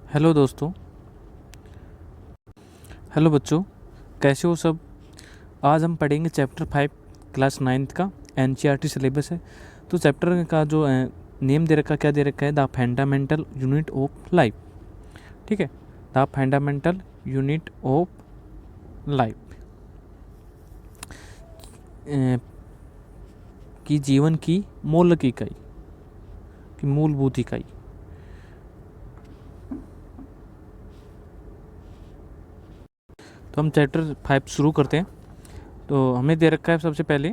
Hello दोस्तों। Hello बच्चों, कैसे हो सब। आज हम पढ़ेंगे चैप्टर 5 क्लास 9th का एनसीईआरटी सिलेबस है। तो चैप्टर का जो नेम दे रखा, क्या दे रखा है, the fundamental unit of life. ठीक है, the fundamental unit of life की जीवन की मौलिक इकाई, की मूलभूत इकाई। तो हम चैप्टर 5 शुरू करते हैं। तो हमें दे रखा है सबसे पहले,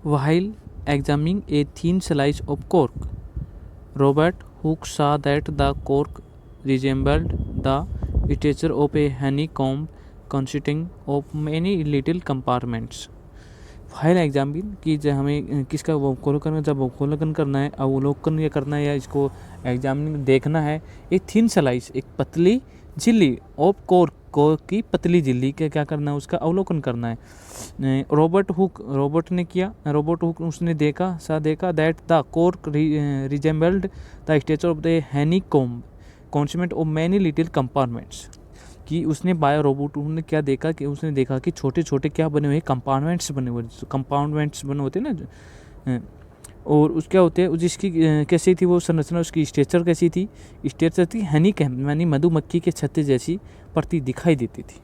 while examining a thin slice of cork, Robert Hooke saw that the cork resembled the structure of a honeycomb consisting of many little compartments. File examine की जब हमें किसका अवलोकन, जब अवलोकन करना है, अवलोकन या करना है या इसको एग्जामिन देखना है, एक थिन स्लाइस, एक पतली झिल्ली ऑफ कोर्क की पतली झिल्ली के क्या करना है, उसका अवलोकन करना है। रॉबर्ट हुक उसने देखा that the cork resembled the structure of the honeycomb constituent of many little compartments. कि उसने रोबोट ने क्या देखा कि उसने देखा कि छोटे छोटे क्या बने हुए, कंपार्टमेंट्स बने होते हैं ना। और उस क्या होते हैं, जिसकी कैसी थी वो संरचना, उसकी स्ट्रक्चर कैसी थी, स्ट्रक्चर थी हनी कैम यानी मधुमक्खी के छत्ते जैसी प्रति दिखाई देती थी।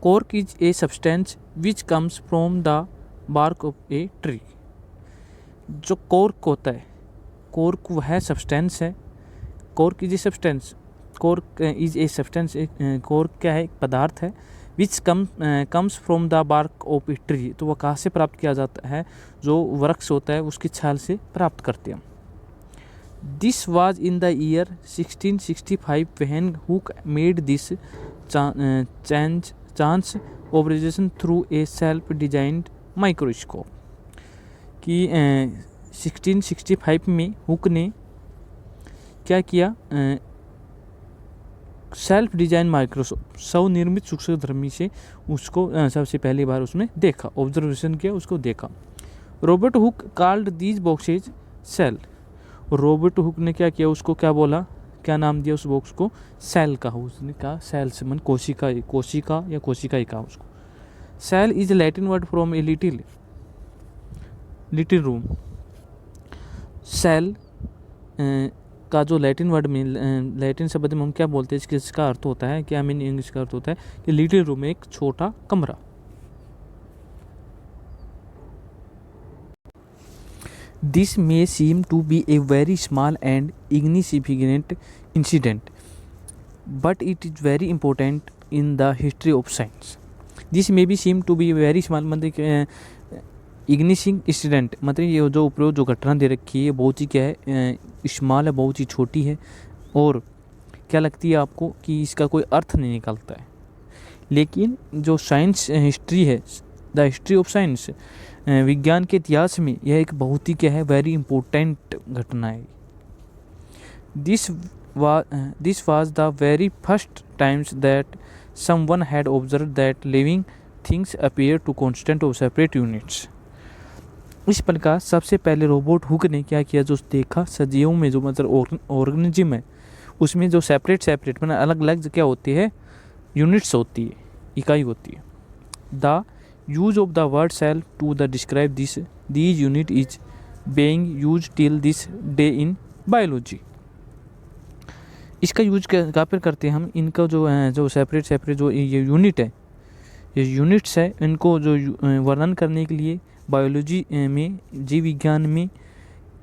Cork is a substance which comes from the bark of a tree. जो कॉर्क होता है, कॉर्क वह सब्सटेंस है, cork is a substance, cork is a substance, cork क्या है, एक पदार्थ है, which comes from the bark of a tree. तो वह कहाँ से प्राप्त किया जाता है, जो वृक्ष होता है उसकी छाल से प्राप्त करते हैं। This was in the year 1665 when hook made this chance observation through a self designed microscope. कि 1665 में हुक ने क्या किया, सेल्फ डिजाइन माइक्रोस्कोप, स्वनिर्मित सूक्ष्मदर्शी से उसको सबसे पहली बार उसने देखा, ऑब्जर्वेशन किया, उसको देखा। Robert Hooke called these boxes cell. Robert Hooke ने क्या किया, उसको क्या बोला, क्या नाम दिया उस बॉक्स को, सेल कहा। उसने कहा सेल से मन कोशिका या कोशिकाएं कहा उसको। Cell is Latin word from a little room. Cell का जो लैटिन वर्ड में, लैटिन शब्द में हम क्या बोलते हैं, इसका अर्थ होता है क्या, मीन इंग्लिश का अर्थ होता है कि लिटिल रूम, एक छोटा कमरा। This may seem to be a very small and insignificant incident but it is very important in the history of science. This may be seem to be very small, मतलब इग्निशिंग incident, मतलब ये जो उपयोग जो घटना दे रखी है बहुत ही क्या है, स्मॉल है, बहुत ही छोटी है, और क्या लगती है आपको कि इसका कोई अर्थ नहीं निकलता है। लेकिन जो साइंस हिस्ट्री है, द हिस्ट्री ऑफ साइंस, विज्ञान के इतिहास में यह एक बहुत ही क्या है, वेरी इंपॉर्टेंट घटना है। This was the very first times that someone had observe that living things appear to constant of separate units. इस प्रकार सबसे पहले रॉबर्ट हुक ने क्या किया, जो देखा सजीवों में जो मतलब ऑर्गेनिज्म है उसमें जो सेपरेट मतलब अलग अलग क्या होती है, यूनिट्स होती है, इकाई होती है। The use of the word cell to the describe these unit is being use till this day in biology. इसका यूज कहाँ पर करते हैं हम, इनका जो सेपरेट जो ये यूनिट है, ये यूनिट्स है, इनको जो वर्णन करने के लिए बायोलॉजी में, जीव विज्ञान में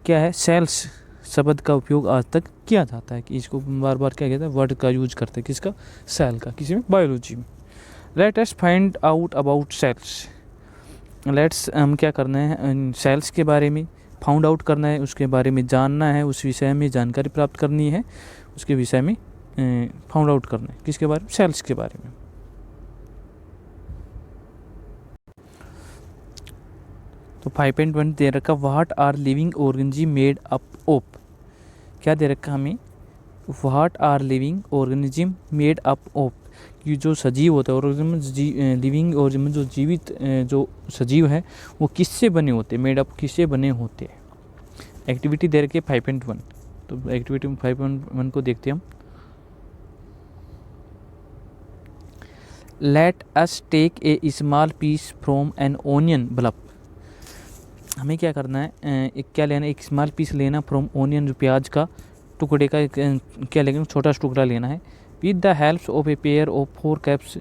क्या है, सेल्स शब्द का उपयोग आज तक किया जाता है। कि इसको बार बार क्या कहता है, वर्ड का यूज करते हैं, किसका, सेल का, किसी में, बायोलॉजी में। Let us find out about cells. Let's हम क्या करना है, सेल्स के बारे में फाउंड आउट करना है, उसके बारे में जानना है, उस विषय में जानकारी प्राप्त करनी है, उसके विषय में फाउंड आउट करना है, किसके बारे में, सेल्स के बारे में। तो 5.1 दे रखा, what are living organism made up of. क्या दे रखा हमें, what are living organism made up of, कि जो सजीव होता है, ऑर्गेनिज्म लिविंग ऑर्गेनिज्म जो जीवित जो सजीव है वो किससे बने होते हैं, मेड अप किससे बने होते हैं। एक्टिविटी दे रखी है 5.1, तो एक्टिविटी 5.1 को देखते हैं हम। Let us take a small piece from an onion bulb. हमें क्या करना है, एक क्या लेना है, एक स्मॉल पीस लेना फ्रॉम ओनियन, जो प्याज का टुकड़े का क्या लेना, छोटा सा टुकड़ा लेना है। With the help of a pair of 4 caps,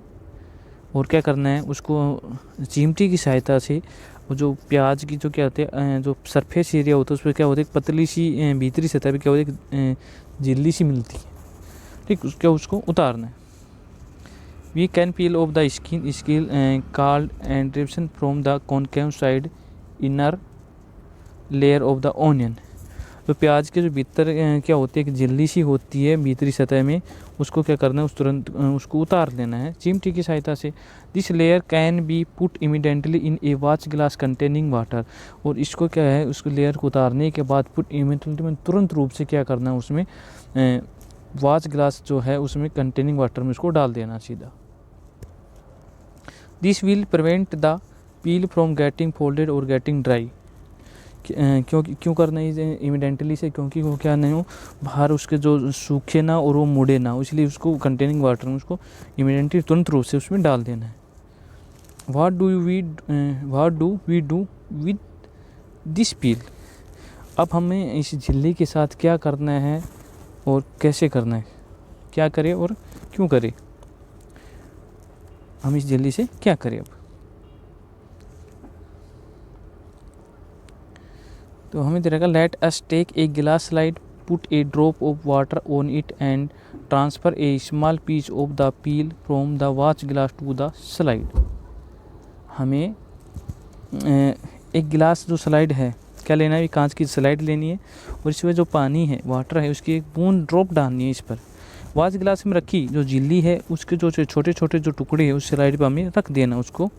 और क्या करना है, उसको चिमटी की सहायता से वो जो प्याज की जो क्या होते हैं, जो सरफेस एरिया होता है उस पर क्या होता है, पतली सी भीतरी सतह पर क्या होता है, झिल्ली सी मिलती है, ठीक, उसको उतारना है। We can peel off the skin called एंड्रिप्शन from the concave side inner layer of the onion. तो प्याज के जो भीतर क्या होती है, एक झिल्ली सी होती है भीतरी सतह में, उसको क्या करना है, उस तुरंत उसको उतार देना है चिमटी की सहायता से। This layer can be put immediately in A watch glass containing water. और इसको क्या है, उसको लेयर को उतारने के बाद पुट इमीडिएटली में तुरंत रूप से क्या करना है, उसमें वॉच ग्लास जो है उसमें कंटेनिंग वाटर में उसको डाल देना सीधा। This will prevent the peel from getting folded और गेटिंग ड्राई। क्यों करना है इमीडिएटली से, क्योंकि वो क्या नहीं हो, बाहर उसके जो सूखे ना और वो मुड़े ना, इसलिए उसको कंटेनिंग वाटर में उसको इमीडिएटली तुरंत रूप से उसमें डाल देना है। What do we do with this peel. अब हमें इस झिल्ली के साथ क्या करना है और कैसे करना है, क्या करें और क्यों करें, हम इस झिल्ली से क्या करें। अब तो हमें दे रहेगा, late us take a glass slide, put a drop of water on it and transfer a small piece of the peel from the watch glass to the slide. हमें एक गिलास जो स्लाइड है क्या लेना है, कांच की स्लाइड लेनी है, और इसमें जो पानी है, वाटर है, उसकी एक बूंद ड्रॉप डालनी है इस पर। वॉच गिलास में रखी जो झिल्ली है उसके जो छोटे छोटे जो टुकड़े हैं उस स्लाइड पर हमें रख देना, उसको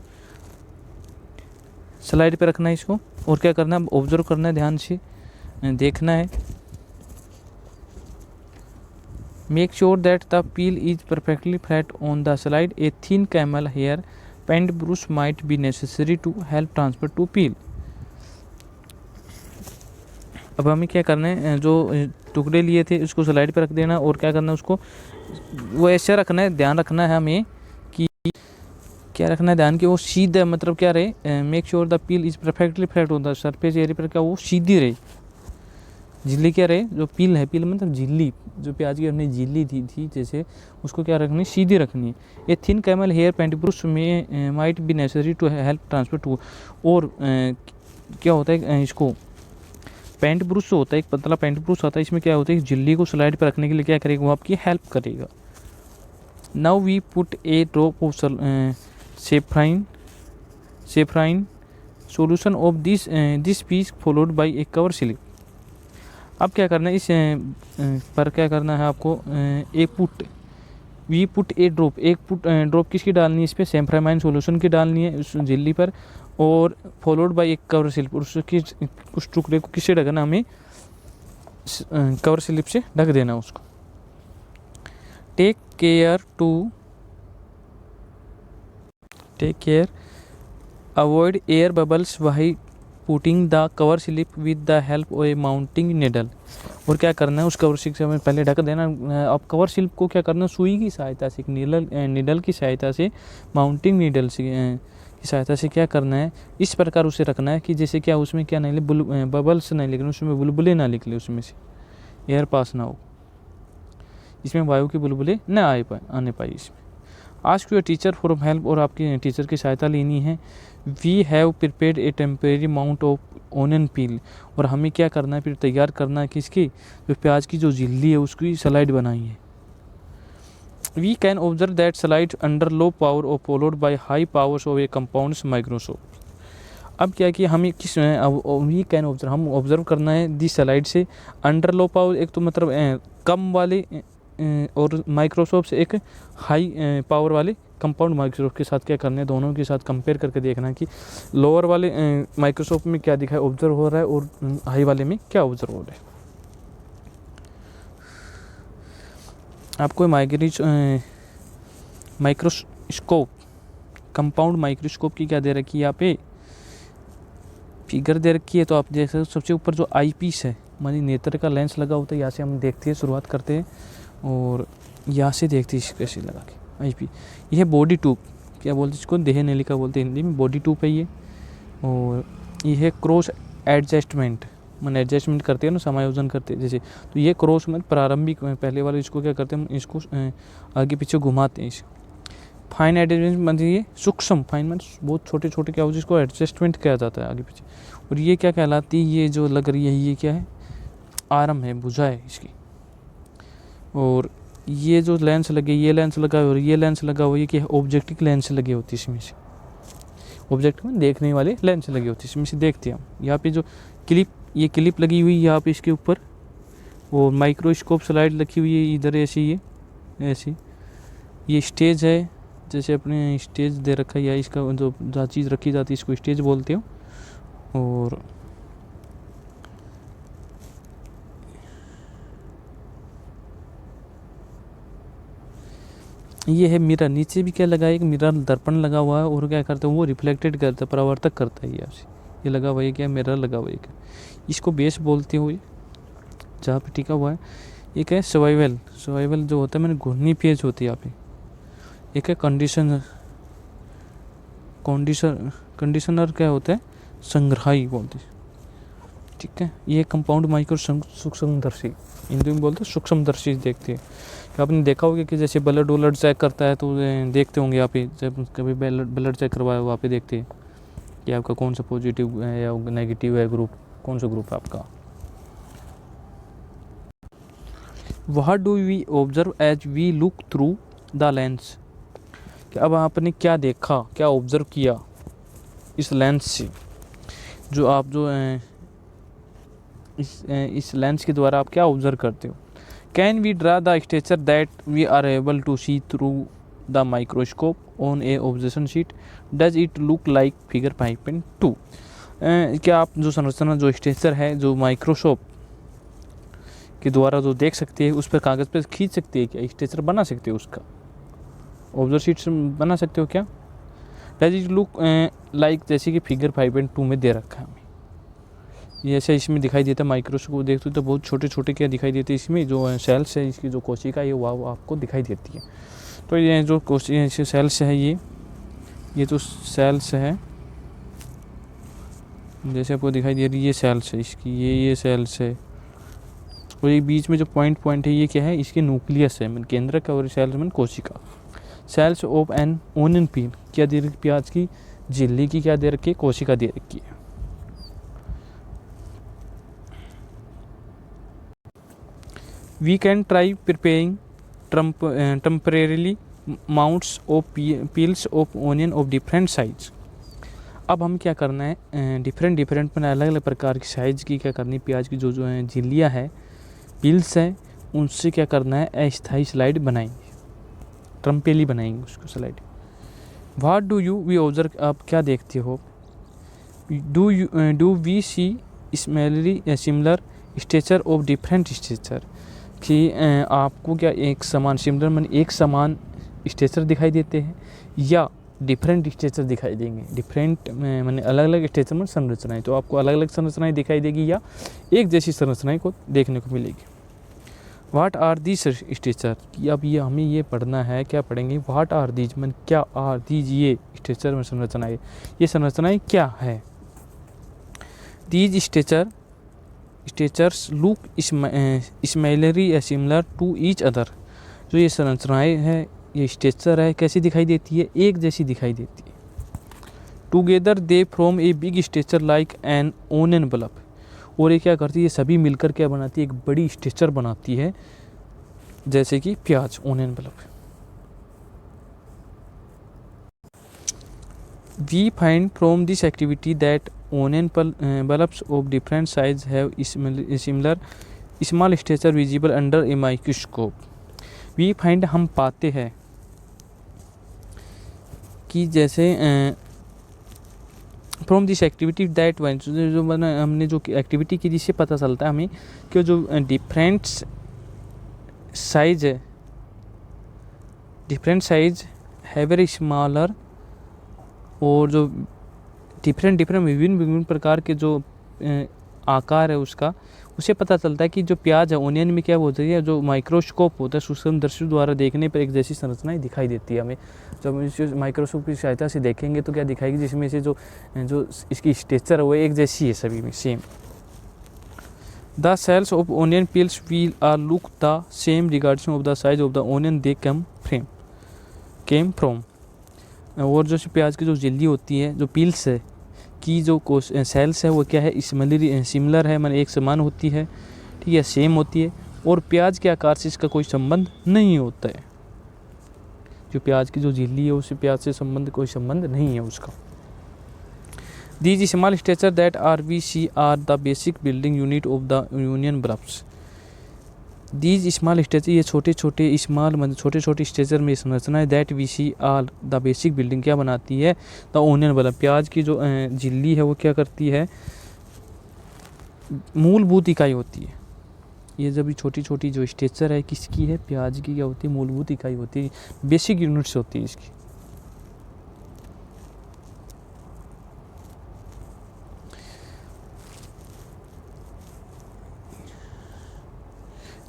स्लाइड पे रखना है इसको। और क्या करना है, ऑब्जर्व करना है, ध्यान से देखना है। Make sure that the peel is perfectly flat on the slide. A thin camel hair paint brush might be necessary to help transfer to peel. अब हमें क्या करना है, जो टुकड़े लिए थे उसको स्लाइड पे रख देना, और क्या करना है, उसको वो ऐसे रखना है, ध्यान रखना है हमें कि क्या रखना है, ध्यान कि वो सीधा, मतलब क्या रहे, make sure the peel is perfectly flat होता है, सरफेस एरिया पर क्या वो सीधी रहे, झिल्ली क्या रहे, जो पील है, पील मतलब झिल्ली, जो प्याज की हमने झिल्ली थी जैसे, उसको क्या रखनी, सीधी रखनी है। ये thin camel hair paint brush में might be necessary to help transfer to. और क्या होता है, इसको पेंट ब्रश होता है, एक पतला पेंट ब्रश आता है, इसमें क्या होता है, झिल्ली को स्लाइड पर रखने के लिए क्या करेगा, वो आपकी हेल्प करेगा। Now we put a drop of safranin solution of this piece followed by a cover slip. अब क्या करना है, इस पर क्या करना है आपको, वी पुट ए ड्रॉप, एक ड्रॉप किसकी डालनी है, इस पर सेफ्रामाइन सॉल्यूशन की डालनी है उस झिल्ली पर, और फॉलोड बाय एक कवर स्लिप, उसकी उस टुकड़े को किससे ढकना, हमें कवर स्लिप से ढक देना उसको। Take care avoid air bubbles by putting the cover slip with the help of a mounting needle. और क्या करना है, उस कवर स्लिप से हमें पहले ढक देना। अब कवर स्लिप को क्या करना, सुई की सहायता से, निडल की सहायता से, माउंटिंग निडल से की सहायता से क्या करना है, इस प्रकार उसे रखना है कि जैसे क्या उसमें क्या नहीं बबल्स नहीं निकले, उसमें बुलबुले ना निकले, उसमें से एयर पास ना हो, इसमें वायु के बुलबुले न आने पाए इसमें। Ask your teacher for help, और आपके टीचर की सहायता लेनी है। We have prepared a temporary mount of onion peel. और हमें क्या करना है, फिर तैयार करना है किसकी, जो प्याज की जो झिल्ली है उसकी स्लाइड बनाई है। We can observe that slide under low power और followed by high powers of a compounds microscope. अब क्या कि हमें वी कैन ऑब्जर्व, हम ऑब्जर्व करना है दी स्लाइड से अंडर लो पावर, एक तो मतलब कम वाले, और माइक्रोस्कोप से एक हाई पावर वाले कंपाउंड माइक्रोस्कोप के साथ क्या करना है, दोनों के साथ कंपेयर करके देखना है कि लोअर वाले माइक्रोस्कोप में क्या दिखा है, ऑब्जर्व हो रहा है, और हाई वाले में क्या ऑब्जर्व हो रहा है। आपको माइक्रोस्कोप, कंपाउंड माइक्रोस्कोप की क्या दे रखी है, यहाँ पे फिगर दे रखी है, तो आप देख सकते हो सबसे ऊपर जो आई पीस है, मानी नेत्र का लेंस लगा होता है, यहाँ से हम देखते हैं, शुरुआत करते हैं और यहाँ से देखते हैं कैसे लगा के आईपी। यह बॉडी ट्यूब, क्या बोलते हैं इसको, देह नलिका बोलते हैं हिंदी में, बॉडी ट्यूब है ये। और ये है क्रॉस एडजस्टमेंट, मैंने एडजस्टमेंट करते हैं ना, समायोजन करते हैं जैसे, तो ये क्रॉस में प्रारंभिक पहले वाले इसको क्या करते हैं, हम इसको आगे पीछे घुमाते हैं इसे। फाइन एडजस्टमेंट मतलब ये सूक्ष्म, फाइन मतलब बहुत छोटे छोटे क्या हो जिसको एडजस्टमेंट किया जाता है आगे पीछे। और ये क्या कहलाती है, ये जो लग रही है ये क्या है, आर्म है, भुजा है इसकी। और ये जो लेंस लगे, ये लेंस लगा हुआ और ये लेंस लगा हुआ, ये क्या है, ऑब्जेक्टिव लेंस लगे होती है इसमें से, ऑब्जेक्ट में देखने वाले लेंस लगे होते हैं, इसमें से देखते हैं हम। यहाँ पे जो क्लिप, ये क्लिप लगी हुई है यहाँ पे इसके ऊपर, और माइक्रोस्कोप स्लाइड रखी हुई है इधर ऐसी, ये ऐसी। ये स्टेज है, जैसे अपने स्टेज दे रखा है, या इसका जो जहाँ चीज़ रखी जाती है इसको स्टेज बोलते हो। और ये है मिरर, नीचे भी क्या लगा है, एक मिरर दर्पण लगा हुआ है, और क्या करता है वो रिफ्लेक्टेड करता है, परावर्तक करता है ये लगा हुआ है, क्या मिरर लगा हुआ है, इसको बेस बोलते हुए जहाँ पे टिका हुआ है। एक है सर्वाइवल, सर्वाइवल जो होता है मैंने घूर्णी पेज होती है यहाँ पे। एक है कंडीशनर क्या होता है, संग्राही बोलते हैं, ठीक है। ये कंपाउंड माइक्रो सूक्ष्मदर्शी, हिंदी में बोलते हैं सूक्ष्मदर्शी, देखते हैं कि आपने देखा होगा कि जैसे ब्लड वलड चेक करता है तो देखते होंगे यहाँ पे, जब कभी ब्लड चेक करवाया वहाँ पे देखते हैं कि आपका कौन सा पॉजिटिव है या नेगेटिव है ग्रुप, कौन सा ग्रुप है आपका। What do we observe as we look through the lens, कि अब आपने क्या देखा, क्या ऑब्जर्व किया इस लेंस से, जो आप जो इस लेंस के द्वारा आप क्या ऑब्जर्व करते हो। Can we draw the structure that we are able to see through the microscope on a observation sheet, does it look like figure 5.2। क्या आप जो संरचना, जो स्ट्रक्चर है, जो माइक्रोस्कोप के द्वारा जो देख सकते हैं, उस पर कागज़ पर खींच सकते हैं, क्या स्ट्रक्चर बना सकते हो, उसका ऑब्जर्व शीट से बना सकते हो क्या। डज इट लुक लाइक, जैसे कि फिगर 5.2 में दे रखा है हमें, ये ऐसा इसमें दिखाई देता है। माइक्रोस्कोप देखते हो तो बहुत छोटे छोटे क्या दिखाई देते हैं, इसमें जो सेल्स है, इसकी जो कोशिका है वो आपको दिखाई देती है। तो ये जो कोशिका सेल्स है, ये जो सेल्स है जैसे आपको दिखाई दे रही है, ये सेल्स है इसकी, ये सेल्स है। और ये बीच में जो पॉइंट है, ये क्या है, इसके न्यूक्लियस है, केंद्र का, और सेल्स में कोशिका। सेल्स ऑफ एन ओनियन पील, क्या दे रखी, प्याज की झिल्ली की क्या दे रखी है, कोशिका दे रखी है। We can try preparing temporarily mounts of peels of onion of different size। अब हम क्या करना है, डिफरेंट मैंने अलग अलग प्रकार की साइज़ की क्या करनी, प्याज की जो है झिल्लियाँ है, पील्स है, उनसे क्या करना है, अस्थायी स्लाइड बनाएंगे, ट्रम्पेली बनाएंगे उसको slide. What do you we observe, आप क्या देखते हो। Do we see similarly similar structure of different structure, कि आपको क्या एक समान, सिमिलर मन एक समान स्ट्रक्चर दिखाई देते हैं, या डिफरेंट स्ट्रक्चर दिखाई देंगे। डिफरेंट मैंने अलग अलग स्ट्रक्चर में संरचनाएं, तो आपको अलग अलग संरचनाएं दिखाई देगी या एक जैसी संरचनाएं को देखने को मिलेगी। व्हाट आर दीज स्ट्रक्चर, कि अब ये हमें ये पढ़ना है, क्या पढ़ेंगे, व्हाट आर दीज मन क्या आर दीज, ये स्ट्रक्चर में संरचनाएं, ये संरचनाएं क्या है। These structures look similarly similar to each other, जो ये संरचनाएं है, ये स्ट्रक्चर है, कैसी दिखाई देती है, एक जैसी दिखाई देती है। Together they from a big structure like an onion bulb, और ये क्या करती है, ये सभी मिलकर क्या बनाती है, एक बड़ी स्ट्रक्चर बनाती है, जैसे कि प्याज, onion bulb. We find from this activity that onion bulbs of different size have similar small structure visible under a microscope। we find, हम पाते हैं कि जैसे from this activity that one, जो हमने जो एक्टिविटी की जिससे पता चलता है हमें कि जो डिफरेंट साइज है वेरी स्मॉलर, और जो डिफरेंट विभिन्न प्रकार के जो आकार है उसका, उसे पता चलता है कि जो प्याज है ओनियन में क्या होती है, जो माइक्रोस्कोप होता है सूक्ष्मदर्शी द्वारा देखने पर एक जैसी संरचनाएं दिखाई देती है हमें। जब हम इसे माइक्रोस्कोप की सहायता से देखेंगे तो क्या दिखाएगी, जिसमें से जो जो इसकी स्ट्रक्चर है वो एक जैसी है सभी में same. The cells of onion peels will are look the same regarding of the size of the onion they came from. और जो प्याज की जो झिल्ली होती है, जो पील्स है की जो सेल्स है वो क्या है, सिमिलर है, माने एक समान होती है, ठीक है, सेम होती है, और प्याज के आकार से इसका कोई संबंध नहीं होता है। जो प्याज की जो झिल्ली है उससे प्याज से कोई संबंध नहीं है उसका। These small structures that RBC are the basic building unit of the union bulbs. These small structures, ये छोटे छोटे स्ट्रक्चर में संरचना है that we see are the basic building क्या बनाती है, the onion bulb, प्याज की जो झिल्ली है वो क्या करती है, मूलभूत इकाई होती है। ये जब छोटी छोटी जो स्ट्रक्चर है किसकी है, प्याज की क्या होती है, मूलभूत इकाई होती है, बेसिक यूनिट्स होती है इसकी।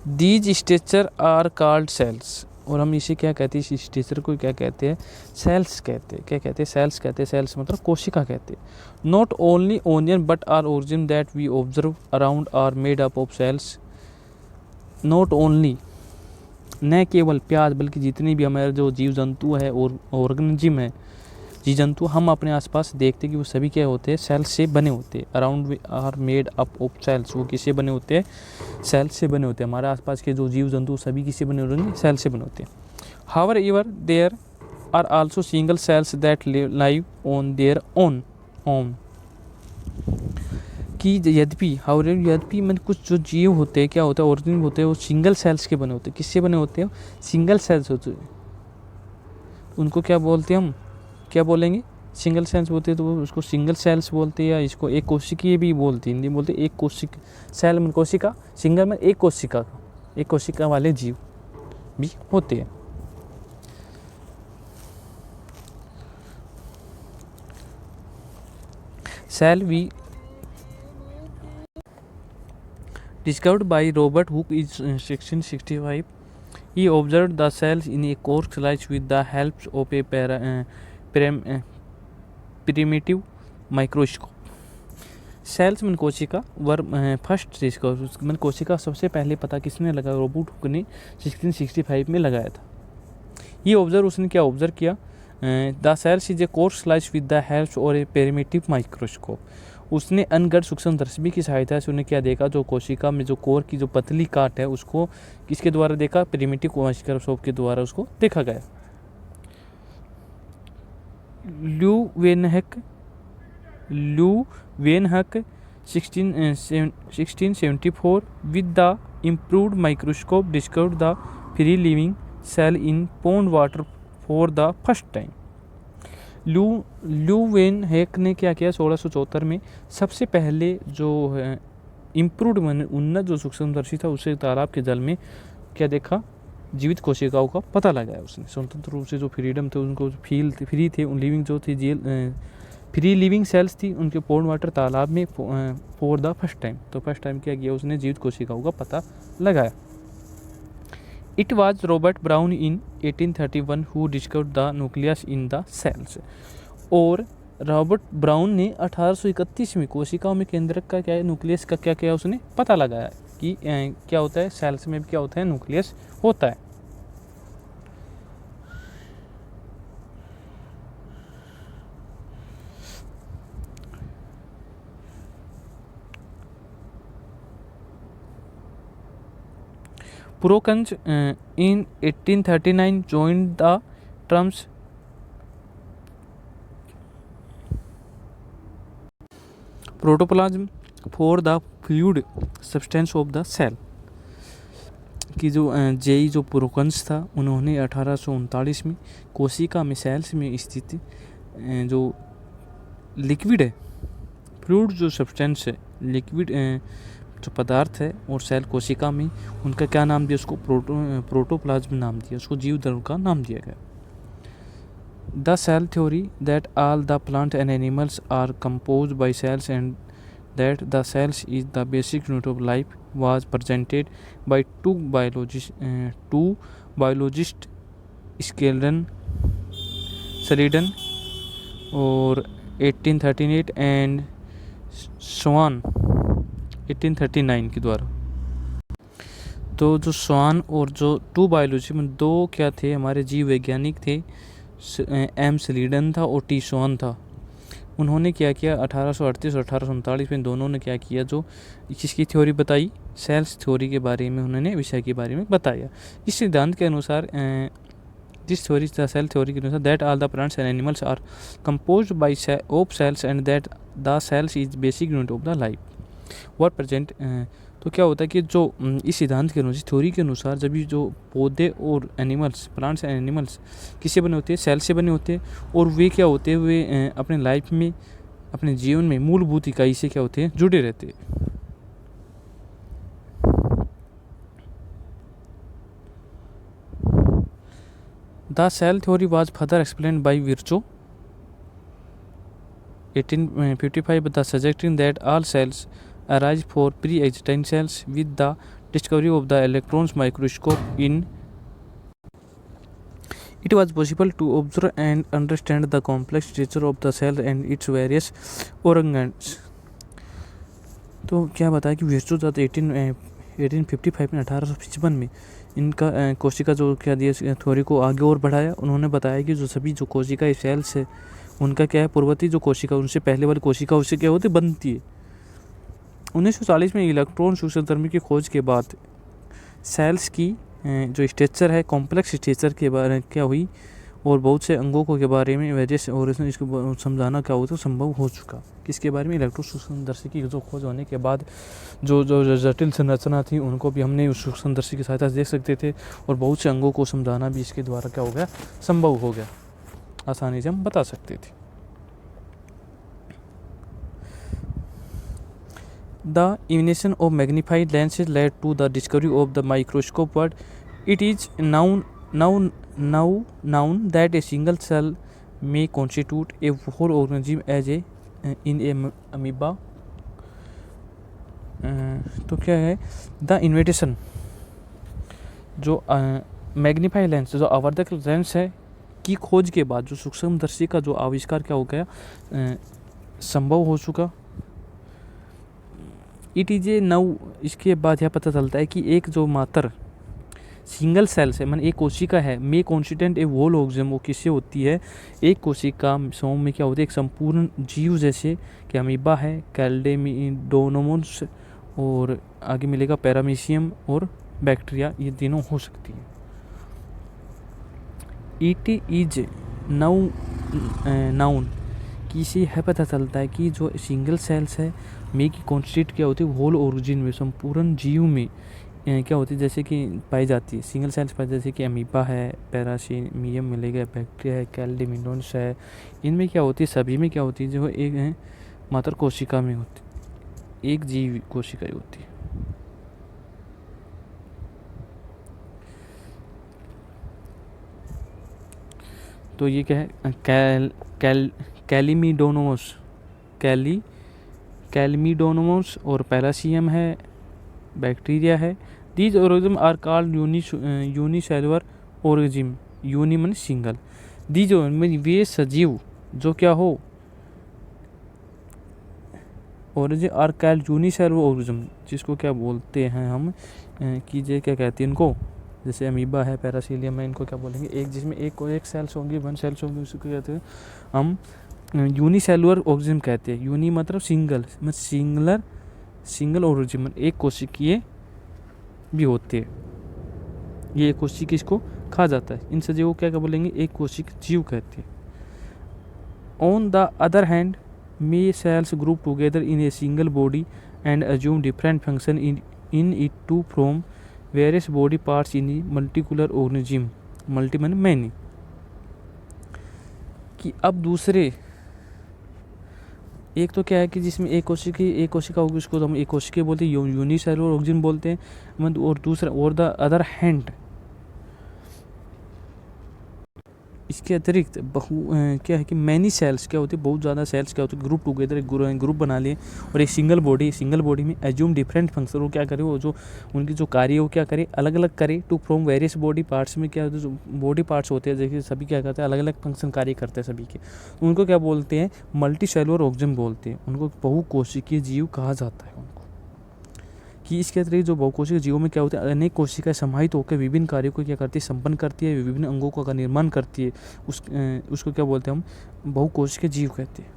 These structure are called cells, और हम इसे क्या कहते हैं, इस स्ट्रक्चर को क्या कहते हैं, सेल्स कहते हैं। क्या कहते हैं, सेल्स कहते हैं। सेल्स मतलब कोशिका कहते हैं। Not only onion but are organism that we observe around are made up of cells. Not only, न केवल प्याज बल्कि जितने भी हमारे जो जीव जंतु है और ऑर्गेनिज्म है, जीव जंतु हम अपने आसपास देखते हैं कि वो सभी क्या होते हैं, सेल्स से बने होते हैं। Around are made up of cells, वो किससे बने होते हैं, सेल्स से बने होते हैं। हमारे आसपास के जो जीव जंतु सभी किससे बने होते हैं, सेल से बने होते हैं। However there are also single cells that live on their own. कि यद्यपि मैंने कुछ जो जीव होते हैं क्या होता है, ऑर्गेनिज्म होते हैं, वो सिंगल सेल्स के बने होते हैं। किससे बने होते हैं, सिंगल सेल्स होते हैं। उनको क्या बोलते हैं, हम क्या बोलेंगे, सिंगल सेल्स बोलते हैं, तो वो उसको सिंगल सेल्स बोलते हैं, या इसको एक कोशिकीय भी बोलते हैं। हिंदी में बोलते हैं एक कोशिक, सेल में कोशिका, सिंगल में एक कोशिका वाले जीव भी होते हैं। Cell we discovered by Robert Hooke in 1665. He observed the cells in a cork slice with the help of a primitive microscope. Cells में कोशिका फर्स्ट डिस्कवर कोशिका सबसे पहले पता किसने लगाया, रॉबर्ट हुक ने 1665 में लगाया था। ये ऑब्जर्व, उसने क्या ऑब्जर्व किया, the cells is a cork slice with the help और ए प्रिमिटिव माइक्रोस्कोप। उसने अनगढ़ सूक्ष्मदर्शी की सहायता से उन्हें क्या देखा, जो कोशिका में जो कोर की जो पतली काट है उसको किसके द्वारा देखा, प्रिमिटिव माइक्रोस्कोप के द्वारा उसको देखा गया। ल्यूवेनहक 1674 with the improved microscope discovered the free living cell in pond water for the first time. ल्यूवेनहक ने क्या किया, 1674 में सबसे पहले जो इम्प्रूव्ड उन्नत जो सूक्ष्मदर्शी था उसे तालाब के जल में क्या देखा, जीवित कोशिकाओं का पता लगाया उसने। स्वतंत्र रूप से जो फ्रीडम थे, उनको फील फ्री थे, उन लिविंग जो थी जेल फ्री लिविंग सेल्स थी उनके पोर्न वाटर तालाब में फॉर द फर्स्ट टाइम। तो फर्स्ट टाइम क्या किया उसने, जीवित कोशिकाओं का पता लगाया। It was Robert Brown in 1831 who discovered the nucleus in the cells. और रॉबर्ट ब्राउन ने 1831 में कोशिकाओं में केंद्रक का क्या है, न्यूक्लियस का क्या किया, उसने पता लगाया कि क्या होता है, सेल्स में क्या होता है, न्यूक्लियस होता है। Prokans in 1839 joined the terms protoplasm for the fluid substance of the cell। कि जो जेई जो प्रोकन्स था उन्होंने 1839 में कोशिका में सेल्स में स्थित जो लिक्विड है, फ्लूइड जो सब्सटेंस है, लिक्विड जो पदार्थ है और सेल कोशिका में, उनका क्या नाम दिया, उसको प्रोटोप्लाज्म नाम दिया, उसको जीव द्रव का नाम दिया गया। The cell theory that all the plant and animals are compose by cells and that the cells is the basic unit of life was presented by two biologists, Sheldon और 1838 एंड स्वान 1839 के द्वारा। तो जो स्वान और जो टू बायोलॉजी में दो क्या थे, हमारे जीव वैज्ञानिक थे, एम स्लीडन था और टी स्वान था। उन्होंने क्या किया 1838 और 1839 में दोनों ने क्या किया, जो किसकी थ्योरी बताई, सेल्स थ्योरी के बारे में उन्होंने विषय के बारे में बताया। इस सिद्धांत के अनुसार this theory the cell theory के अनुसार that all the plants and animals are composed by of cells and that the cells is basic unit of the life were present. तो क्या होता है कि जो इस सिद्धांत के अनुसार, थ्योरी के अनुसार, जब ये जो पौधे और एनिमल्स, प्लांट्स एंड एनिमल्स किससे बने होते हैं, सेल से बने होते हैं, और वे क्या होते हैं, वे अपने लाइफ में, अपने जीवन में मूलभूत इकाई से क्या होते हैं, जुड़े रहते हैं। The cell theory was further explained by Virchow 1855 the suggesting that all cells arise for pre-existing cells with the discovery of the electron microscope in it was possible to observe and understand the complex structure of the cell and its various organs। तो क्या बताया कि Virchow 1855 में 1855 में इनका कोशिका जो क्या दिया थ्योरी को आगे और बढ़ाया। उन्होंने बताया कि जो सभी जो कोशिका सेल्स है उनका क्या है, पूर्ववर्ती जो कोशिका उनसे पहले वाली कोशिका उससे क्या होती बनती है। 1940 में इलेक्ट्रॉन सूक्ष्मदर्शी की खोज के बाद सेल्स की जो स्ट्रक्चर है, कॉम्प्लेक्स स्ट्रक्चर के बारे में क्या हुई, और बहुत से अंगों को के बारे में वजह से और इसको समझाना क्या होता संभव हो चुका। किसके बारे में, इलेक्ट्रॉन सूक्ष्मदर्शी की जो खोज होने के बाद जो जो जटिल संरचना थी उनको भी हमने उस सूक्ष्मदर्शी की सहायता से देख सकते थे, और बहुत से अंगों को समझाना भी इसके द्वारा क्या हो गया, संभव हो गया, आसानी से हम बता सकते थे। The invention of magnified lenses led to the discovery of the microscope world. It is known that a single cell may constitute a whole organism as a in a amoeba। तो क्या है, द इन्विटेशन जो magnify lens, जो आवर्धक lens है की खोज के बाद जो सूक्ष्मदर्शी का जो आविष्कार क्या हो गया, संभव हो चुका। इट इज ए नाउ, इसके बाद यह पता चलता है कि एक जो मात्र सिंगल सेल से मन एक कोशिका है, मे कॉन्स्टिट्यूट ए होल ऑर्गेनिज्म, वो किससे होती है, एक कोशिका सोम में क्या होती है, एक संपूर्ण जीव जैसे कि अमीबा है, कैल्डेमिडोनोमस और आगे मिलेगा पैरामीशियम और बैक्टीरिया, ये तीनों हो सकती है। इट इज नाउन किसी है पता चलता है कि जो सिंगल सेल्स है मे की कॉन्स्टिट्यूट क्या होती है, होल ओरिजिन में, संपूर्ण जीव में क्या होती है, जैसे कि पाई जाती है सिंगल सेल्स पाई, जैसे कि अमीबा है, पैरामीशियम मिलेगा, बैक्टीरिया है, कैल्डेमिडोनस है, इनमें क्या होती है, सभी में क्या होती है, जो एक है मात्र कोशिका में होती है, एक जीव कोशिका ही होती है। तो ये क्या है, कैल्मीडोनोमस और पैरासीयम है, बैक्टीरिया है। These organism are called unicellular organism, uni means single. These वे सजीव जो क्या हो organism are called unicellular organism, जिसको क्या बोलते हैं हम कि जे क्या कहते हैं इनको, जैसे अमीबा है, पैरासीलियम है, इनको क्या बोलेंगे, एक जिसमें एक सेल्स होंगी, वन सेल्स होंगी, उसको कहते हैं हम यूनिसेलुलर ऑर्गेनिज्म कहते हैं। यूनि मतलब सिंगल, सिंगल ऑर्गेनिज्म, एक कोशिकीय भी होते हैं, ये एक कोशिकी इसको खा जाता है। इन सजीवों को क्या बोलेंगे, एक कोशिक जीव कहते हैं। On the other hand may cells group together in a single body and assume different function in it to from various body parts in multicellular organism, multi मन मैनी, कि अब दूसरे एक तो क्या है कि जिसमें एक कोशिका होगी, उसको तो हम एक कोशिका बोलते हैं, यूनिसेलुलर ऑर्गेनिज्म बोलते हैं, और दूसरा और द अदर हैंड इसके अतिरिक्त क्या है कि मैनी सेल्स क्या होती है, बहुत ज़्यादा सेल्स क्या होती है, ग्रुप टुगेदर एक ग्रुप बना लिए और एक सिंगल बॉडी में एज्यूम डिफरेंट फंक्शन, वो क्या करे, वो जो उनकी जो कार्य वो क्या करे, अलग अलग करे to from various body parts में क्या होता है, जो बॉडी पार्ट्स होते हैं देखिए सभी क्या करते हैं, अलग अलग फंक्शन कार्य करते हैं सभी के, उनको क्या बोलते हैं, मल्टी सेलुलर ऑर्गेनिज्म बोलते हैं, उनको बहुकोशिकीय जीव कहा जाता है उनको। कि इसके अतिरिक्त जो बहुकोशिकीय जीवों में क्या होता है, अनेक कोशिकाएं समाहित होकर विभिन्न कार्यों को क्या करती है, संपन्न करती है, विभिन्न अंगों का निर्माण करती है, उसको क्या बोलते हैं हम, बहुकोशिकीय जीव कहते हैं।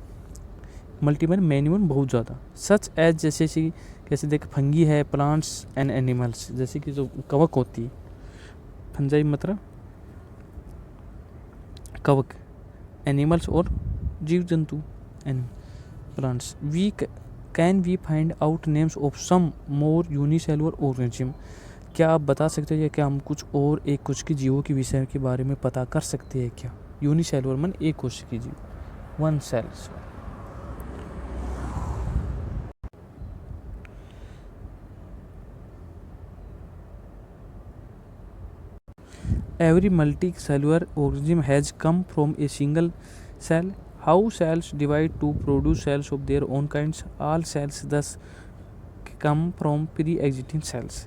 मल्टीपल मैन्यूअल बहुत ज़्यादा, सच एज जैसे कैसे देख फंगी है, प्लांट्स एंड एनिमल्स, जैसे कि जो कवक होती है, फंजाई मतलब कवक, एनिमल्स और जीव जंतु and plants. Can we find out names of some more unicellular organism, क्या आप बता सकते हैं क्या हम कुछ और एक कोशिकीय जीवों के विषय के बारे में पता कर सकते हैं क्या। यूनिसेलुलर मन एक कोशिकीय जीव, one cells. Every multicellular organism has come from a single cell. How cells divide to produce cells of their own kinds? All cells thus come from pre-existing cells.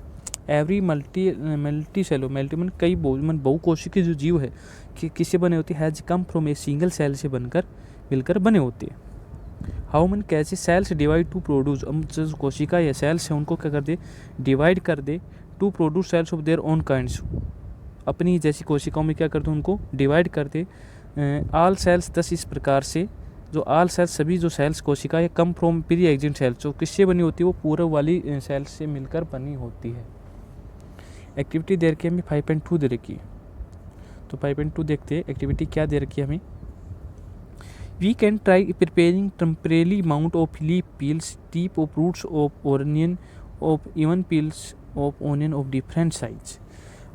Every multicellular कई बहुकोशिकीय जो जीव है कि किससे बने होते हैं, has come from a single cell से बनकर मिलकर बने होते हैं। हाउ मन कैसे सेल्स डिवाइड टू प्रोड्यूस, हम जो कोशिका या सेल्स हैं उनको क्या कर दे, डिवाइड कर दे to produce cells of their own kinds, अपनी जैसी कोशिकाओं में क्या करते हैं उनको डिवाइड करते। आल सेल्स दस इस प्रकार से, जो आल सेल्स सभी जो सेल्स कोशिका है, come from pre exist cells, जो किससे बनी होती है, वो पूर्व वाली सेल्स से मिलकर बनी होती है। एक्टिविटी दे रखी है हमें 5.2 दे रखी है, तो 5.2 देखते हैं एक्टिविटी क्या दे रखी है हमें। We can try preparing temporary mount of leaf peels, tip of roots of onion, of even peels of onion of different size.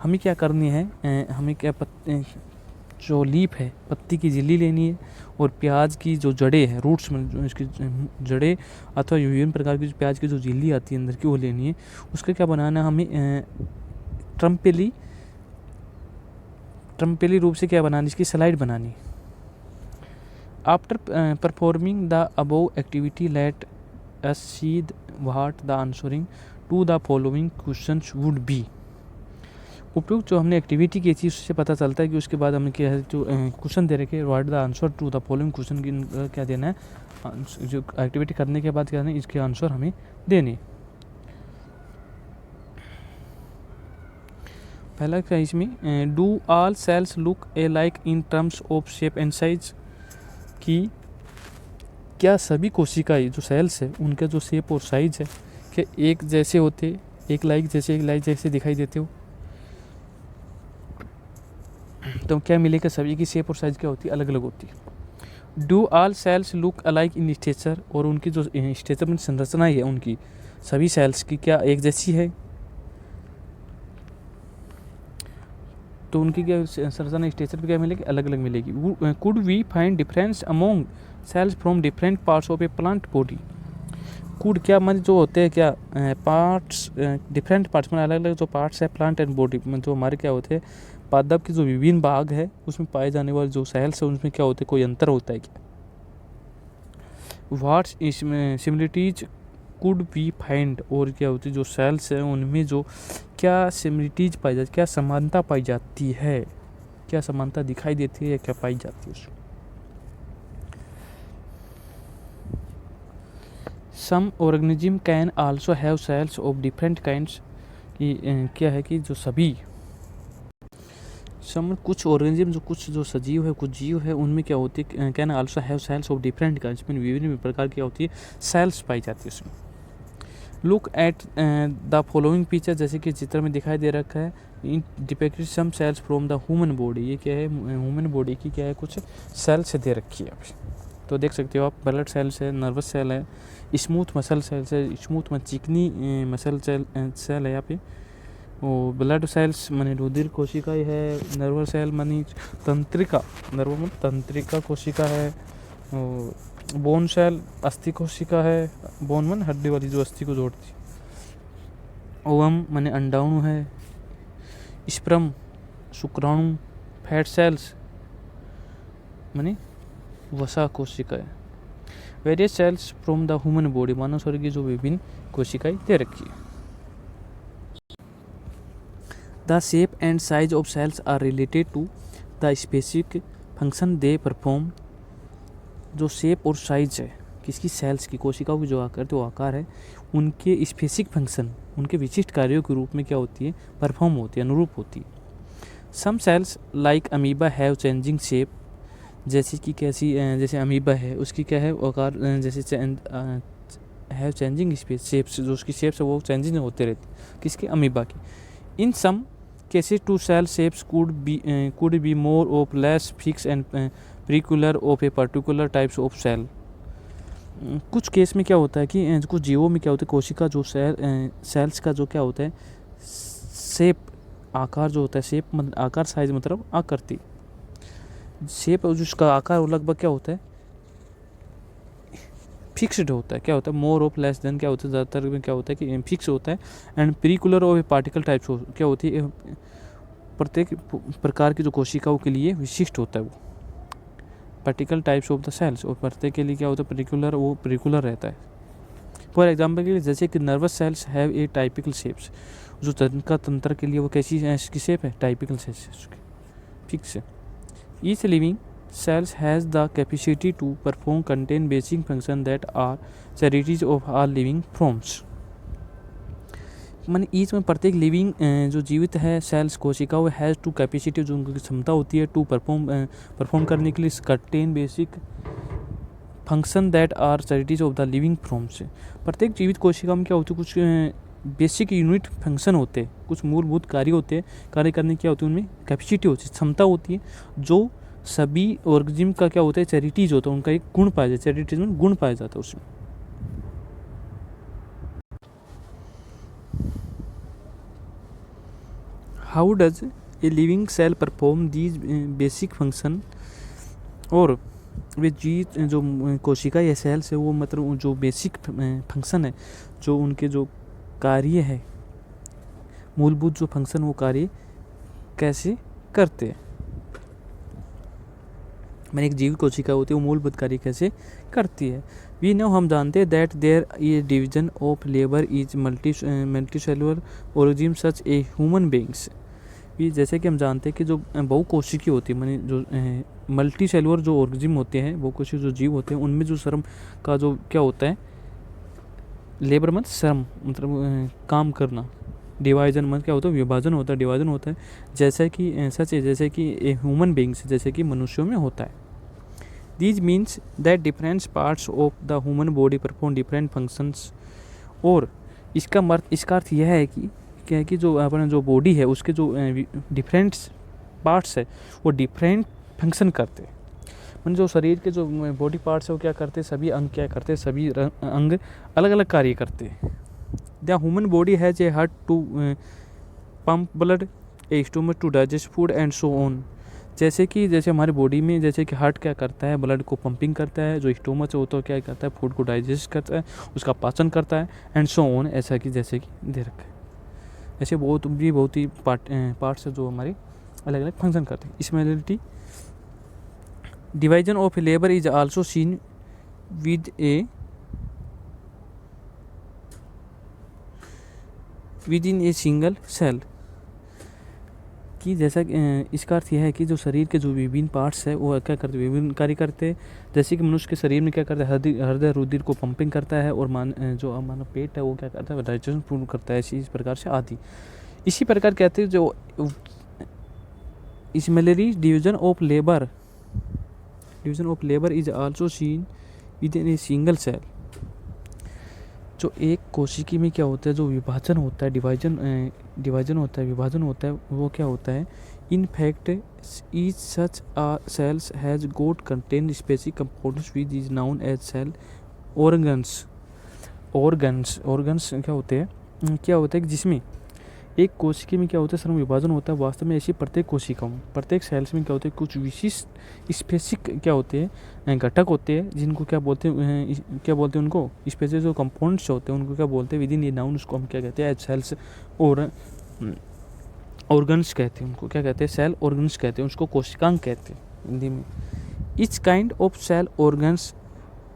हमें क्या करनी है, हमें क्या जो लीफ है, पत्ती की झिल्ली लेनी है, और प्याज की जो जड़ें हैं, रूट्स में जो इसकी जड़ें अथवा विभिन्न प्रकार की जो प्याज की जो झिल्ली आती है अंदर की, वो लेनी है। उसका क्या बनाना है हमें, ट्रम्पेली रूप से क्या बनानी, इसकी स्लाइड बनानी। After performing the above activity let us see what the answering to the following questions would be. उपयुक्त जो हमने एक्टिविटी की थी उससे पता चलता है कि उसके बाद हमें क्या है, जो क्वेश्चन दे रखे, what the answer to the following question की क्या देना है, जो एक्टिविटी करने के बाद क्या है इसके आंसर हमें देने। पहला क्या है इसमें, do all cells look alike in terms of shape and size, कि क्या सभी कोशिकाएं जो सेल्स है उनका जो शेप और साइज है क्या एक जैसे होते, एक लाइक जैसे दिखाई देते हो। तो क्या मिलेगा, सभी की शेप और साइज क्या होती है, अलग अलग होती है। Do all cells look alike in structure, और उनकी जो स्ट्रक्चर में संरचना है उनकी सभी सेल्स की क्या एक जैसी है, तो उनकी क्या संरचना स्ट्रक्चर पे क्या मिलेगी, अलग अलग मिलेगी। Could we find difference among cells from different parts of a plant body. Could क्या मन जो होते हैं क्या पार्ट्स, डिफरेंट पार्ट्स में अलग अलग जो पार्ट्स है प्लांट एंड बॉडी में, जो हमारे क्या होते हैं पादप के जो विभिन्न भाग है उसमें पाए जाने वाले जो सेल्स है उनमें क्या होते हैं, कोई अंतर होता है क्या। व्हाट्स इसमें सिमिलरिटीज कुड वी फाइंड, और क्या होती है जो सेल्स है उनमें जो क्या सिमिलरिटीज पाई जाती, क्या समानता पाई जाती है, क्या समानता दिखाई देती है या क्या पाई जाती है उसमें। Some organism can also have cells of different kinds, कि क्या है कि जो सभी कुछ ऑर्गेनिज्म जो सजीव है, कुछ जीव है, उनमें क्या होती है, can also have cells of different kinds, में विभिन्न प्रकार की होती है सेल्स पाई जाती है उसमें। Look at the following picture, जैसे कि चित्र में दिखाई दे रखा है, in depicted some cells from the human body, ये क्या है ह्यूमन बॉडी की क्या है कुछ सेल्स दे रखी है अभी, तो देख सकते हो आप, ब्लड सेल्स है, नर्वस सेल है, स्मूथ मसल सेल्स है, स्मूथ चिकनी मसल सेल है यहाँ पे, और ब्लड सेल्स माने रुधिर कोशिकाएं है, नर्वल सेल मानी तंत्रिका कोशिका है, और बोन सेल अस्थि कोशिका है, बोन मन हड्डी वाली जो अस्थि को जोड़ती, ओवम माने अंडाणु है, स्पर्म शुक्राणु, फैट सेल्स माने वसा कोशिकाएं। Various cells from the human body, मानव शरीर की जो विभिन्न कोशिकाएं दे रखी है। The shape and size of cells are related to the specific function they perform. जो शेप और साइज है किसकी, सेल्स की, कोशिकाओं की जो आकार है, उनके स्पेसिफिक फंक्शन, उनके विशिष्ट कार्यों के रूप में क्या होती है, परफॉर्म होती है, अनुरूप होती है। Some cells like amoeba have changing shape, जैसे कि कैसी, जैसे अमीबा है उसकी क्या है आकार, जैसे हैव चेंजिंग शेप्स, जो उसकी शेप्स है वो चेंजिंग होते रहती, किसकी, अमीबा की। In some cases to cell shapes could be more or less fixed and particular of a particular types of cell। कुछ केस में क्या होता है कि कुछ जीवों में क्या होता है, कोशिका जो सेल्स का जो क्या होता है, शेप, आकार जो होता है, शेप मतलब आकार, साइज मतलब आकृति, शेप जिसका आकार वो लगभग क्या होता है, फिक्स्ड होता है। क्या होता है, मोर ऑफ लेस देन क्या होता है, ज़्यादातर में क्या होता है कि फिक्स होता है। एंड पेरिकुलर ऑफ पार्टिकल टाइप्स क्या होती है, प्रत्येक प्रकार की जो कोशिकाओं के लिए विशिष्ट होता है वो particle types of the cells, और प्रत्येक के लिए क्या होता है, पेरिकुलर, वो पेरिकुलर रहता है। फॉर एग्जाम्पल के लिए जैसे कि nervous cells have a typical shapes, जो तंत्र के लिए वो कैसी शेप है, टाइपिकल शेप्स, फिक्स है। Each living cells has the capacity to perform contain basic function that are charities of all living forms। माने ईच में प्रत्येक लिविंग जो जीवित है सेल्स, कोशिकाओं, हैज़ टू कैपेसिटी, जो उनकी क्षमता होती है टू परफॉर्म करने के लिए, contain basic function that are charities of the living forms. प्रत्येक जीवित कोशिका में क्या होती है, कुछ बेसिक यूनिट फंक्शन होते हैं, कुछ मूलभूत कार्य होते हैं, कार्य करने की क्या होती है, उनमें कैपेसिटी होती है, क्षमता होती है, जो सभी ऑर्गेनिज्म का क्या होता है, चैरिटीज होता है, उनका एक गुण पाया जाता है, चैरिटीज में गुण पाया जाता है उसमें। How does a living cell perform these basic function. और वे जो कोशिका या सेल्स है वो मतलब जो बेसिक फंक्शन है, जो उनके जो कार्य है, मूलभूत जो फंक्शन, वो कार्य कैसे करते हैं। मैंने एक जीवित कोशिका होती है वो मूलभूत कार्य कैसे करती है। वी नो, हम जानते हैं that there is division of labour is multi cellular organism such a human beings. जैसे कि हम जानते हैं कि जो बहुकोशिकीय होती है, माने जो मल्टी सेलुलर जो ऑर्गेनिज्म होते हैं, बहुकोशिकीय जो जीव होते हैं, उनमें जो श्रम का जो क्या होता है, लेबर मतलब श्रम मतलब काम करना, डिवाइजन मतलब क्या होता है, विभाजन होता है, डिवाइजन होता है, जैसे कि सच है जैसे कि ह्यूमन बीइंग्स, जैसे कि मनुष्यों में होता है। These means that different parts of the human body perform different functions. और इसका अर्थ यह है कि क्या है कि जो अपना जो बॉडी है उसके जो डिफरेंट पार्ट्स है वो डिफरेंट फंक्शन करते हैं। मतलब जो शरीर के जो बॉडी पार्ट्स है वो क्या करते हैं, सभी अंग क्या करते हैं, सभी अंग अलग अलग कार्य करते हैं। The human body has a heart to pump blood, a stomach to digest food and so on. जैसे हमारी बॉडी में जैसे कि हार्ट क्या करता है, ब्लड को पंपिंग करता है, जो स्टोमक है वो तो क्या करता है, फूड को डाइजेस्ट करता है, उसका पाचन करता है, एंड सो ऑन, ऐसा कि जैसे कि दे रखा है। ऐसे बहुत ही पार्ट्स है जो हमारे अलग अलग फंक्शन करते हैं। Similarly division of labour is also seen within a single cell. कि जैसा इसका अर्थ यह है कि जो शरीर के जो विभिन्न पार्ट्स है वो क्या करते हैं, विभिन्न कार्य करते हैं। जैसे कि मनुष्य के शरीर में क्या करता है, हृदय रुधिर को पंपिंग करता है, और जो हमारा पेट है वो क्या करता है, डाइजेशन पूर्ण करता है, इसी प्रकार से आदि। इसी प्रकार कहते हैं जो similarly division of labour is also seen within a single cell. जो एक कोशिकी में क्या होता है, जो विभाजन होता है, विभाजन होता है, वो क्या होता है, in fact each such cells has got contain specific components which is known as cell organs क्या होते हैं, कि जिसमें एक कोशिका में क्या होता है, श्रम विभाजन होता है। वास्तव में ऐसी प्रत्येक कोशिकाओं, प्रत्येक सेल्स में क्या होते हैं, कुछ विशिष्ट स्पेसिफिक क्या होते हैं, घटक होते हैं, जिनको क्या बोलते हैं उनको स्पेसिफिक जो कंपोनेंट्स होते हैं उनको क्या बोलते हैं, विद इन ए नाउन, उसको हम क्या कहते हैं, सेल्स और ऑर्गन्स कहते हैं, उनको क्या कहते हैं, सेल ऑर्गन्स कहते हैं, उसको कोशिकांग कहते हैं हिंदी में। Each kind of cell organs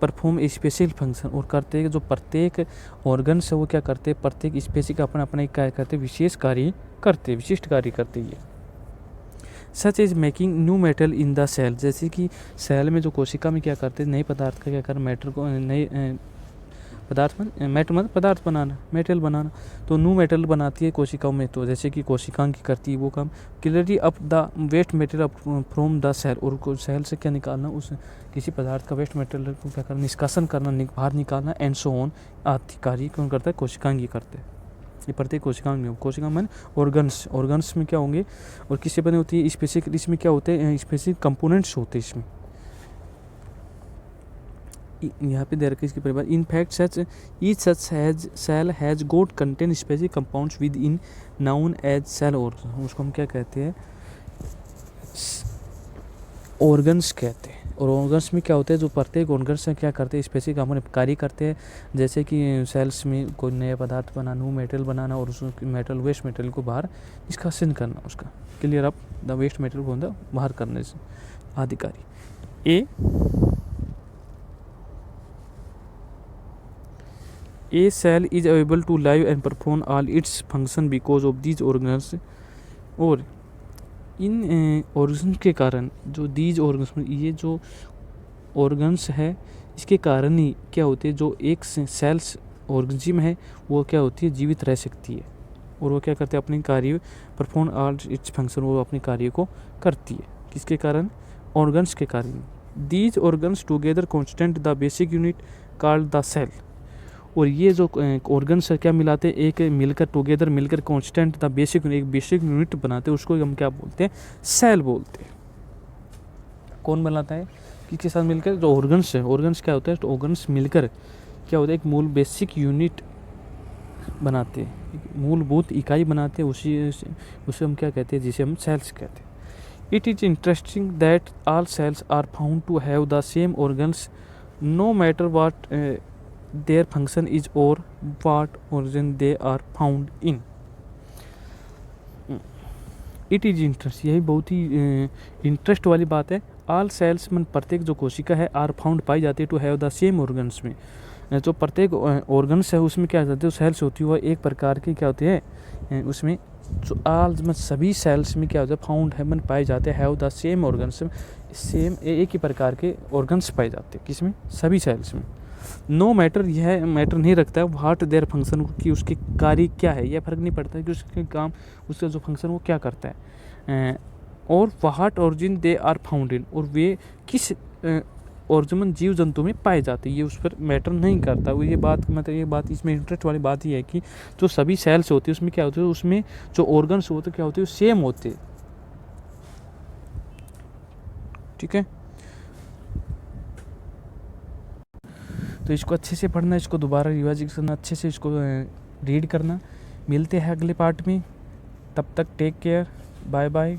perform a special function, और करते हैं जो प्रत्येक ऑर्गन्स है वो क्या करते हैं, प्रत्येक स्पेसिफिक अपना अपना एक कार्य करते, विशेष कार्य करते, विशिष्ट कार्य करते हैं। Such is making new metal in the cell, जैसे कि सेल में जो कोशिका में क्या करते हैं, नए पदार्थ का क्या कर, मैटर को नए पदार्थ बनाना, मेटल बनाना, तो न्यू मेटल बनाती है कोशिकाओं में। तो जैसे कि कोशिकाओं की करती है वो काम, clearly up the waste material from the cell, और सेल से क्या निकालना, उस किसी पदार्थ का वेस्ट मटेरियल को क्या करना, निष्कासन करना, बाहर निकालना, एंड सो ऑन आदि कार्य कौन करता है, कोशिकांग ही करते हैं। ये प्रत्येक कोशिकांग में, कोशिका में ऑर्गन्स में क्या होंगे और किससे बने होती है, स्पेसिफिक, इसमें क्या होते हैं, स्पेसिफिक कंपोनेंट्स होते हैं इसमें। यहाँ पे दे रखा है इसकी परिभाषा, in fact such each such has cell has got contain specific compounds within known as cell organ, उसको हम क्या कहते हैं, ऑर्गन्स कहते हैं। और ऑर्गन्स में क्या होते हैं, जो प्रत्येक ऑर्गन्स में क्या करते हैं, स्पेसिफिक अपने कार्य करते हैं, जैसे कि सेल्स में कोई नया पदार्थ बनाना, न्यू मेटल बनाना, और उस मेटल वेस्ट मेटल को बाहर निष्कासन करना, उसका clear up the waste metal को बाहर करने से आदि कार्य। A cell is able to live and perform all its function because of these organs, और इन ऑर्गन्स के कारण, जो दीज ऑर्गन्स में ये जो ऑर्गन्स है इसके कारण ही क्या होते हैं, जो एक सेल्स ऑर्गेनिज्म है वो क्या होती है, जीवित रह सकती है, और वो क्या करते हैं, अपने कार्य परफॉर्म ऑल इट्स फंक्शन, वो अपने कार्य को करती है, किसके कारण, ऑर्गन्स के कारण। These organs together constant the basic unit called the cell, और ये जो ऑर्गन्स क्या मिलाते हैं, एक मिलकर टुगेदर मिलकर कांस्टेंट द बेसिक, एक बेसिक यूनिट बनाते हैं, उसको हम क्या बोलते हैं, सेल बोलते हैं। कौन बनाता है, किसके साथ मिलकर, जो ऑर्गन्स है, ऑर्गन्स क्या होता है, तो ऑर्गन्स मिलकर क्या होता है, एक मूल बेसिक यूनिट बनाते हैं, मूलभूत इकाई बनाते हैं, उसे हम क्या कहते हैं, जिसे हम सेल्स कहते हैं। It is interesting that all cells are found to have the same organs no matter what their function is or what origin they are found in. It is interest, यही बहुत ही इंटरेस्ट वाली बात है। All sales में प्रत्येक जो कोशिका है आर फाउंड पाई जाती है to have the same organs में, जो प्रत्येक ऑर्गन्स है उसमें क्या जाते हैं, सेल्स होती है, वह एक प्रकार की क्या होती है, उसमें जो ऑल में सभी सेल्स में क्या होता है, फाउंड है मन पाए जाते हैं, have the same organs, same एक ही प्रकार के ऑर्गन्स पाए जाते हैं, किसमें, सभी सेल्स में। नो मैटर, यह मैटर नहीं रखता है व्हाट देयर फंक्शन, की उसके कार्य क्या है, यह फर्क नहीं पड़ता है कि उसके काम, उसका जो फंक्शन वो क्या करता है, और what origin they are found in, और वे किस ऑर्गन जीव जंतु में पाए जाते हैं, ये उस पर मैटर नहीं करता। वो ये बात मतलब ये बात इसमें इंटरेस्ट वाली बात ही है कि जो सभी सेल्स होती है उसमें क्या होती है, उसमें जो ऑर्गन्स होते क्या होते हैं, सेम होते, ठीक है। तो इसको अच्छे से पढ़ना, इसको दोबारा रिवाइज करना, अच्छे से इसको रीड करना। मिलते हैं अगले पार्ट में, तब तक टेक केयर, बाय बाय।